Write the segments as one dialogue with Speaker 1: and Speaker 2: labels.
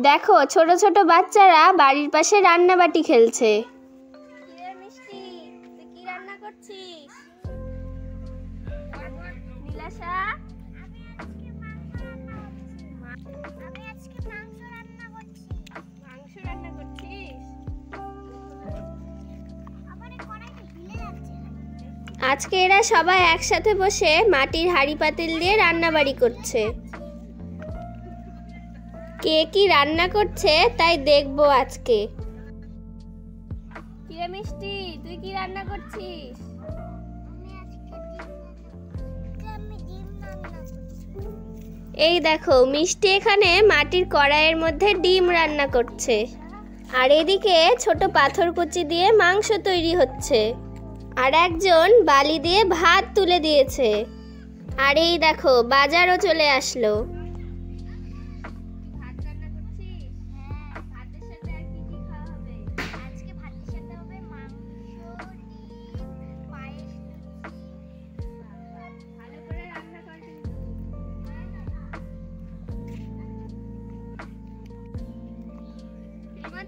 Speaker 1: দেখো ছোট ছোট বাচ্চারা বাড়ির পাশে রান্নাবাটি খেলছে। মিষ্টি, তুই কি রান্না করছিস? নীলাশা, আমি আজকে মাংস রান্না করছি। মাংস রান্না করছিস? আজকে এরা সবাই একসাথে বসে মাটির হাঁড়ি পাতিল দিয়ে রান্নাবাড়ি করছে। কে কি রান্না করছে তাই দেখবো আজকে। কিরে মিষ্টি, তুই কি রান্না করছিস? এই দেখো মিষ্টি এখানে মাটির কড়াইয়ের মধ্যে ডিম রান্না করছে, আর এদিকে ছোট পাথরকুচি দিয়ে মাংস তৈরি হচ্ছে, আর একজন বালি দিয়ে ভাত তুলে দিয়েছে। আর এই দেখো বাজারও চলে আসলো।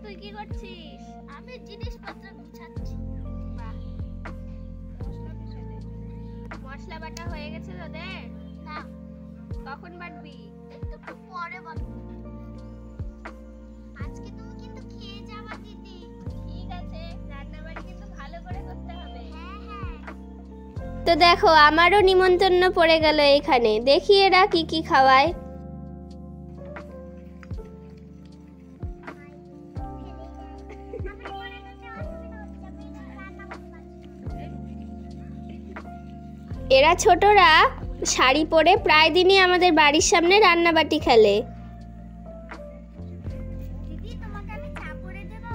Speaker 1: তুই কি করছিস?
Speaker 2: আমি জিনিসপত্র গুছাচ্ছি।
Speaker 1: বাহ, মশলা বাটা হয়ে গেছে তোদের?
Speaker 2: না।
Speaker 1: কখন বাটবি?
Speaker 2: একটু পরে বাটবো। আজকে তুমি কিন্তু খেয়ে যাবা দিদি।
Speaker 1: ঠিক আছে, রান্নাবাড়ি কিন্তু ভালো করে করতে হবে।
Speaker 2: হ্যাঁ হ্যাঁ।
Speaker 1: তো দেখো আমারও নিমন্ত্রণ পড়ে গেল এখানে, দেখি এরা কি কি খাওয়ায়। এরা ছোটরা শাড়ি পরে প্রায় দিনই আমাদের বাড়ির সামনে রান্নাবাটি খেলে।
Speaker 2: দিদি তোমাকে আমি চা করে দেব?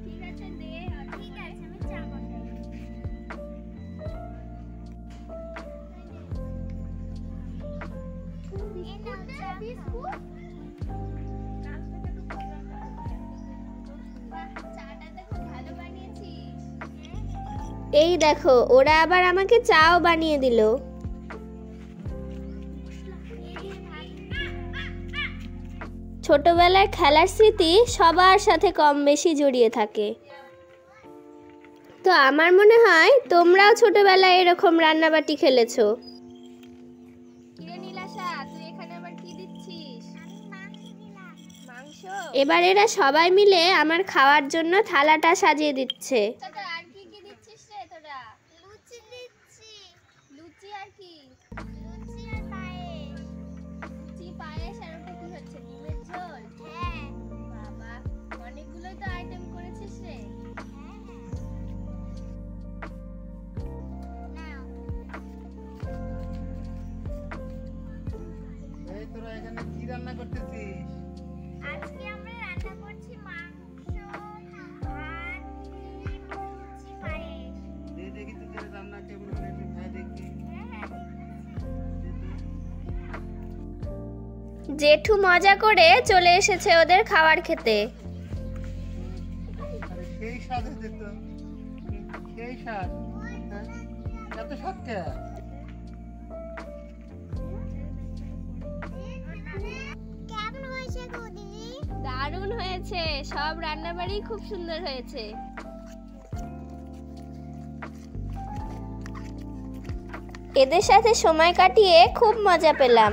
Speaker 1: ঠিক আছে দে।
Speaker 2: ঠিক আছে, আমি চা করে দেব। বিস্কুট।
Speaker 1: চাটা তো খুব ভালো বানিয়েছিস। এই দেখো ওরা আবার আমাকে চাও বানিয়ে দিল। ছোটবেলার খেলার স্মৃতি সবার সাথে কম বেশি জড়িয়ে থাকে। তো আমার মনে হয় তোমরাও ছোটবেলায় এরকম রান্নাবাটি খেলেছো। কিরে নীলাশা, তুই এখানে আবার কি দিচ্ছিস?
Speaker 2: আমি মাংস দিলাম।
Speaker 1: মাংস? এবার এরা সবাই মিলে আমার খাওয়ার জন্য থালাটা সাজিয়ে দিচ্ছে। আর কি কি দিচ্ছিস রে তোরা?
Speaker 2: লুচি দিচ্ছি।
Speaker 1: লুচি আর কি?
Speaker 2: লুচি আর পায়েস।
Speaker 1: লুচি, পায়েস, আর ওটা কি হচ্ছে? ডিমের ঝোল?
Speaker 2: হ্যাঁ।
Speaker 1: বাবা, অনেকগুলোই তো আইটেম করেছিস রে।
Speaker 2: হ্যাঁ হ্যাঁ। নাও।
Speaker 3: এই তোরা এখানে কি রান্না করতেছিস?
Speaker 2: আজকে আমরা রান্না করছি মাংস, ভাত, ডিম, লুচি, পায়েস।
Speaker 3: দে দেখি তোদের রান্না কেমন করে, একটু খাই দেখি।
Speaker 2: হ্যাঁ হ্যাঁ।
Speaker 3: দে তো।
Speaker 1: জেঠু মজা করে চলে এসেছে ওদের খাবার খেতে।
Speaker 3: আরে সেই স্বাদ হয়েছে তো, সেই স্বাদ। হ্যাঁ? এত স্বাদ কে?
Speaker 2: কেমন হয়েছে গো দিদি?
Speaker 1: দারুণ হয়েছে, সব রান্নাবাড়ি খুব সুন্দর হয়েছে। এদের সাথে সময় কাটিয়ে খুব মজা পেলাম।